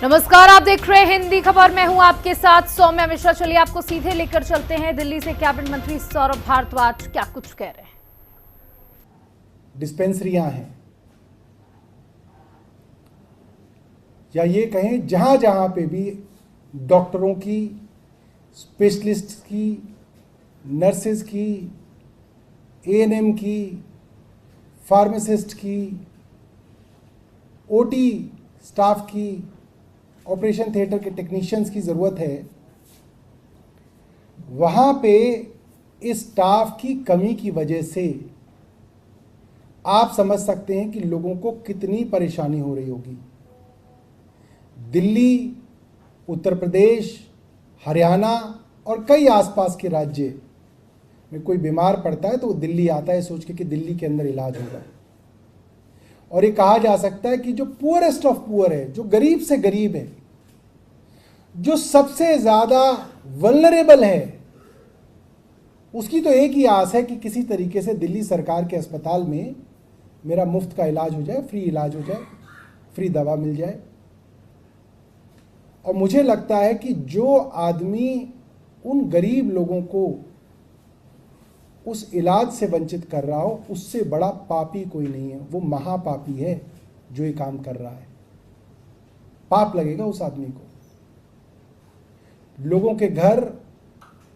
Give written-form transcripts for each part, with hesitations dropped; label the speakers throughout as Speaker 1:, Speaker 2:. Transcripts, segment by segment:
Speaker 1: नमस्कार, आप देख रहे हैं हिंदी खबर। मैं हूं आपके साथ सौम्या मिश्रा। चलिए आपको सीधे लेकर चलते हैं दिल्ली से। कैबिनेट मंत्री सौरभ भारद्वाज क्या कुछ कह रहे हैं।
Speaker 2: डिस्पेंसरियां हैं या ये कहें जहां जहां पे भी डॉक्टरों की, स्पेशलिस्ट की, नर्सेज की, एएनएम की, फार्मासिस्ट की, ओटी स्टाफ की, ऑपरेशन थिएटर के टेक्नीशियंस की ज़रूरत है, वहाँ पे इस स्टाफ की कमी की वजह से आप समझ सकते हैं कि लोगों को कितनी परेशानी हो रही होगी। दिल्ली, उत्तर प्रदेश, हरियाणा और कई आसपास के राज्य में कोई बीमार पड़ता है तो वो दिल्ली आता है सोच के कि दिल्ली के अंदर इलाज होगा। और ये कहा जा सकता है कि जो पुअरेस्ट ऑफ पुअर है, जो गरीब से गरीब है, जो सबसे ज्यादा वल्नरेबल है, उसकी तो एक ही आस है कि किसी तरीके से दिल्ली सरकार के अस्पताल में मेरा मुफ्त का इलाज हो जाए, फ्री इलाज हो जाए, फ्री दवा मिल जाए। और मुझे लगता है कि जो आदमी उन गरीब लोगों को उस इलाज से वंचित कर रहा हो, उससे बड़ा पापी कोई नहीं है। वो महापापी है जो ये काम कर रहा है। पाप लगेगा उस आदमी को। लोगों के घर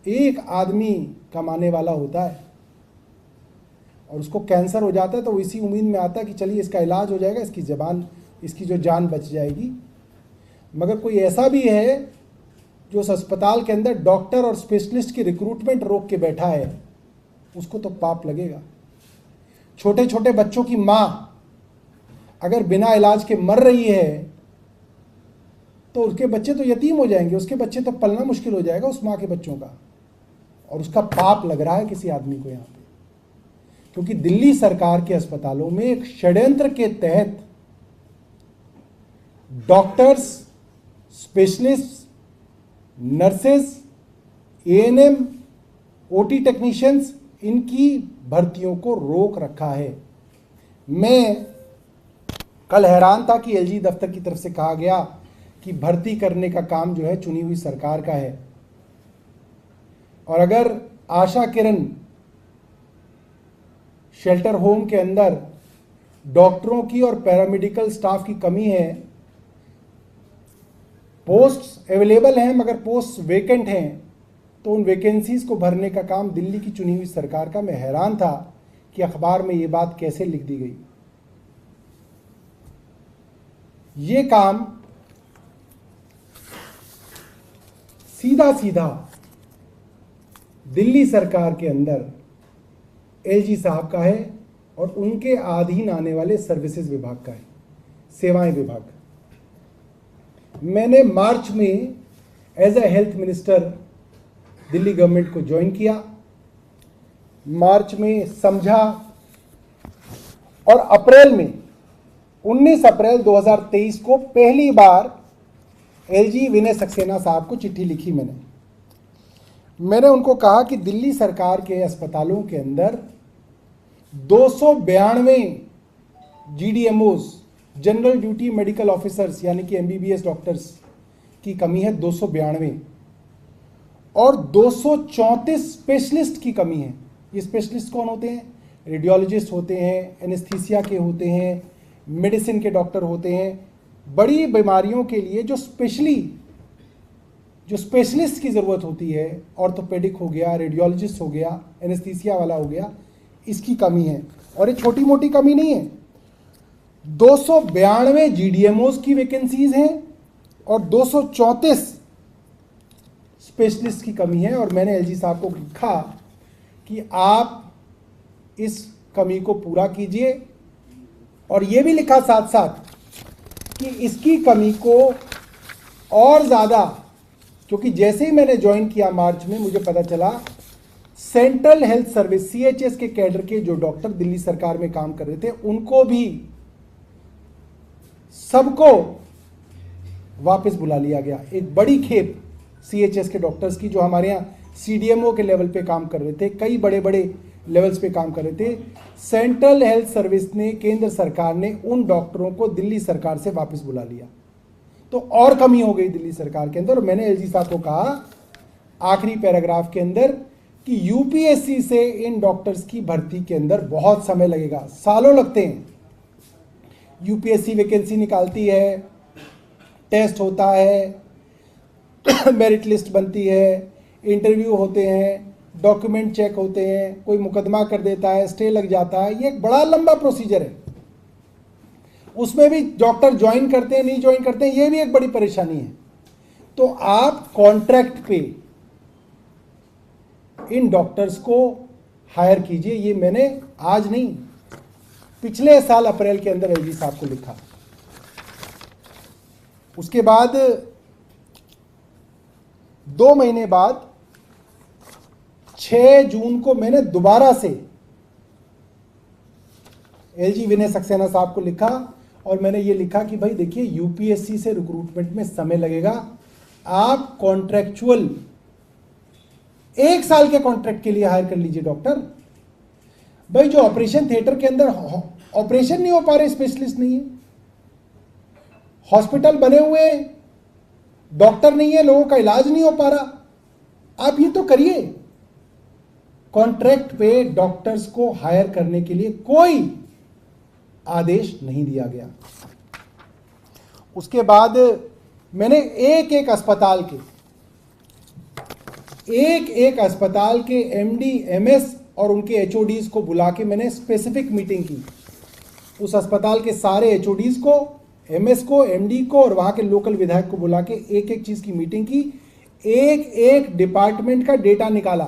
Speaker 2: एक आदमी कमाने वाला होता है और उसको कैंसर हो जाता है तो वो इसी उम्मीद में आता है कि चलिए इसका इलाज हो जाएगा, इसकी जो जान बच जाएगी। मगर कोई ऐसा भी है जो उस अस्पताल के अंदर डॉक्टर और स्पेशलिस्ट की रिक्रूटमेंट रोक के बैठा है, उसको तो पाप लगेगा। छोटे छोटे बच्चों की मां अगर बिना इलाज के मर रही है तो उसके बच्चे तो यतीम हो जाएंगे, उसके बच्चे तो पलना मुश्किल हो जाएगा उस मां के बच्चों का। और उसका पाप लग रहा है किसी आदमी को यहां पे, क्योंकि दिल्ली सरकार के अस्पतालों में एक षड्यंत्र के तहत doctors, specialist, nurses, ANM, OT technicians, इनकी भर्तियों को रोक रखा है। मैं कल हैरान था कि एलजी दफ्तर की तरफ से कहा गया कि भर्ती करने का काम जो है चुनी हुई सरकार का है। और अगर आशा किरण शेल्टर होम के अंदर डॉक्टरों की और पैरामेडिकल स्टाफ की कमी है, पोस्ट अवेलेबल हैं मगर पोस्ट वेकेंट हैं, तो उन वैकेंसीज को भरने का काम दिल्ली की चुनी हुई सरकार का। मैं हैरान था कि अखबार में ये बात कैसे लिख दी गई। ये काम सीधा सीधा दिल्ली सरकार के अंदर एलजी साहब का है और उनके अधीन आने वाले सर्विसेज विभाग का है, सेवाएं विभाग। मैंने मार्च में as a health minister Delhi government को ज्वाइन किया। मार्च में समझा और अप्रैल में 19 अप्रैल 2023 को पहली बार एलजी विनय सक्सेना साहब को चिट्ठी लिखी। मैंने उनको कहा कि दिल्ली सरकार के अस्पतालों के अंदर 292 जीडीएमओस, जनरल ड्यूटी मेडिकल ऑफिसर्स यानी कि एमबीबीएस डॉक्टर्स की कमी है, 292, और 234 स्पेशलिस्ट की कमी है। ये स्पेशलिस्ट कौन होते हैं? रेडियोलॉजिस्ट होते हैं, एनेस्थीसिया के होते हैं, मेडिसिन के डॉक्टर होते हैं। बड़ी बीमारियों के लिए जो स्पेशलिस्ट की ज़रूरत होती है, ऑर्थोपेडिक हो गया, रेडियोलॉजिस्ट हो गया, एनेस्थीसिया वाला हो गया, इसकी कमी है। और ये छोटी मोटी कमी नहीं है। 292 जीडीएमओस की वैकेंसीज हैं और 234 स्पेशलिस्ट की कमी है। और मैंने एलजी साहब को लिखा कि आप इस कमी को पूरा कीजिए, और ये भी लिखा साथ साथ कि इसकी कमी को और ज़्यादा, क्योंकि जैसे ही मैंने ज्वाइन किया मार्च में, मुझे पता चला सेंट्रल हेल्थ सर्विस सीएचएस के कैडर के जो डॉक्टर दिल्ली सरकार में काम कर रहे थे, उनको भी सबको वापस बुला लिया गया। एक बड़ी खेप सीएचएस के डॉक्टर्स की, जो हमारे यहाँ सीडीएमओ के लेवल पे काम कर रहे थे, कई बड़े बड़े लेवल्स पे काम कर रहे थे। सेंट्रल हेल्थ सर्विस ने, केंद्र सरकार ने उन डॉक्टरों को दिल्ली सरकार से वापस बुला लिया। तो और कमी हो गई दिल्ली सरकार के अंदर। और मैंने एलजी साहब को कहा आखिरी पैराग्राफ के अंदर कि यूपीएससी से इन डॉक्टर्स की भर्ती के अंदर बहुत समय लगेगा, सालों लगते हैं। यूपीएससी वैकेंसी निकालती है, टेस्ट होता है, मेरिट लिस्ट बनती है, इंटरव्यू होते हैं, डॉक्यूमेंट चेक होते हैं, कोई मुकदमा कर देता है, स्टे लग जाता है। ये एक बड़ा लंबा प्रोसीजर है। उसमें भी डॉक्टर ज्वाइन करते हैं, नहीं ज्वाइन करते हैं, ये भी एक बड़ी परेशानी है। तो आप कॉन्ट्रैक्ट पे इन डॉक्टर्स को हायर कीजिए। ये मैंने आज नहीं, पिछले साल अप्रैल के अंदर एलजी साहब को लिखा। उसके बाद 2 महीने बाद 6 जून को मैंने दोबारा से एलजी विनय सक्सेना साहब को लिखा और मैंने ये लिखा कि भाई देखिए, यूपीएससी से रिक्रूटमेंट में समय लगेगा, आप कॉन्ट्रैक्चुअल 1 साल के कॉन्ट्रैक्ट के लिए हायर कर लीजिए डॉक्टर। भाई जो ऑपरेशन थिएटर के अंदर ऑपरेशन नहीं हो पा रहे, स्पेशलिस्ट नहीं है, हॉस्पिटल बने हुए डॉक्टर नहीं है, लोगों का इलाज नहीं हो पा रहा, आप ये तो करिए। कॉन्ट्रैक्ट पे डॉक्टर्स को हायर करने के लिए कोई आदेश नहीं दिया गया। उसके बाद मैंने एक एक अस्पताल के एमडी, एमएस और उनके एचओडीज को बुला के मैंने स्पेसिफिक मीटिंग की। उस अस्पताल के सारे एचओडीज को, एमएस को, एमडी को और वहाँ के लोकल विधायक को बुला के एक एक चीज़ की मीटिंग की। एक एक डिपार्टमेंट का डेटा निकाला,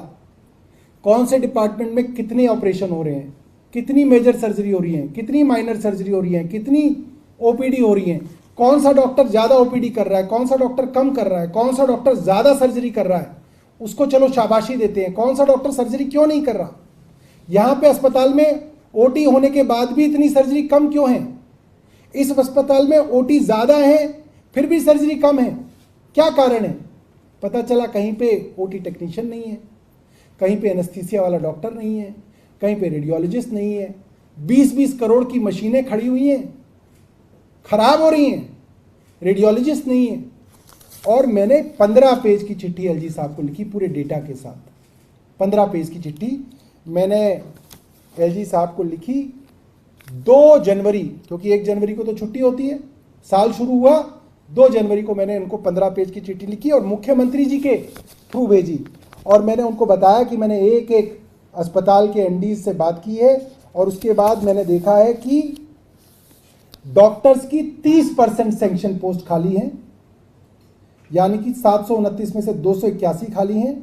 Speaker 2: कौन से डिपार्टमेंट में कितने ऑपरेशन हो रहे हैं, कितनी मेजर सर्जरी हो रही है, कितनी माइनर सर्जरी हो रही है, कितनी ओपीडी हो रही है, कौन सा डॉक्टर ज़्यादा ओपीडी कर रहा है, कौन सा डॉक्टर कम कर रहा है, कौन सा डॉक्टर ज़्यादा सर्जरी कर रहा है, उसको चलो शाबाशी देते हैं, कौन सा डॉक्टर सर्जरी क्यों नहीं कर रहा, यहाँ पे अस्पताल में ओटी होने के बाद भी इतनी सर्जरी कम क्यों है, इस अस्पताल में ओटी ज़्यादा है फिर भी सर्जरी कम है, क्या कारण है। पता चला कहीं पे ओटी टेक्नीशियन नहीं है, कहीं पे एनेस्थीसिया वाला डॉक्टर नहीं है, कहीं पे रेडियोलॉजिस्ट नहीं है, 20-20 करोड़ की मशीनें खड़ी हुई हैं, खराब हो रही हैं, रेडियोलॉजिस्ट नहीं है। और मैंने 15 पेज की चिट्ठी एलजी साहब को लिखी पूरे डेटा के साथ। 15 पेज की चिट्ठी मैंने एलजी साहब को लिखी 2 जनवरी, क्योंकि 1 जनवरी को तो छुट्टी होती है, साल शुरू हुआ, 2 जनवरी को मैंने उनको 15 पेज की चिट्ठी लिखी और मुख्यमंत्री जी के थ्रू भेजी। और मैंने उनको बताया कि मैंने एक एक अस्पताल के एमडीज से बात की है और उसके बाद मैंने देखा है कि डॉक्टर्स की 30% सैंक्शन पोस्ट खाली हैं, यानी कि 729 में से 281 खाली हैं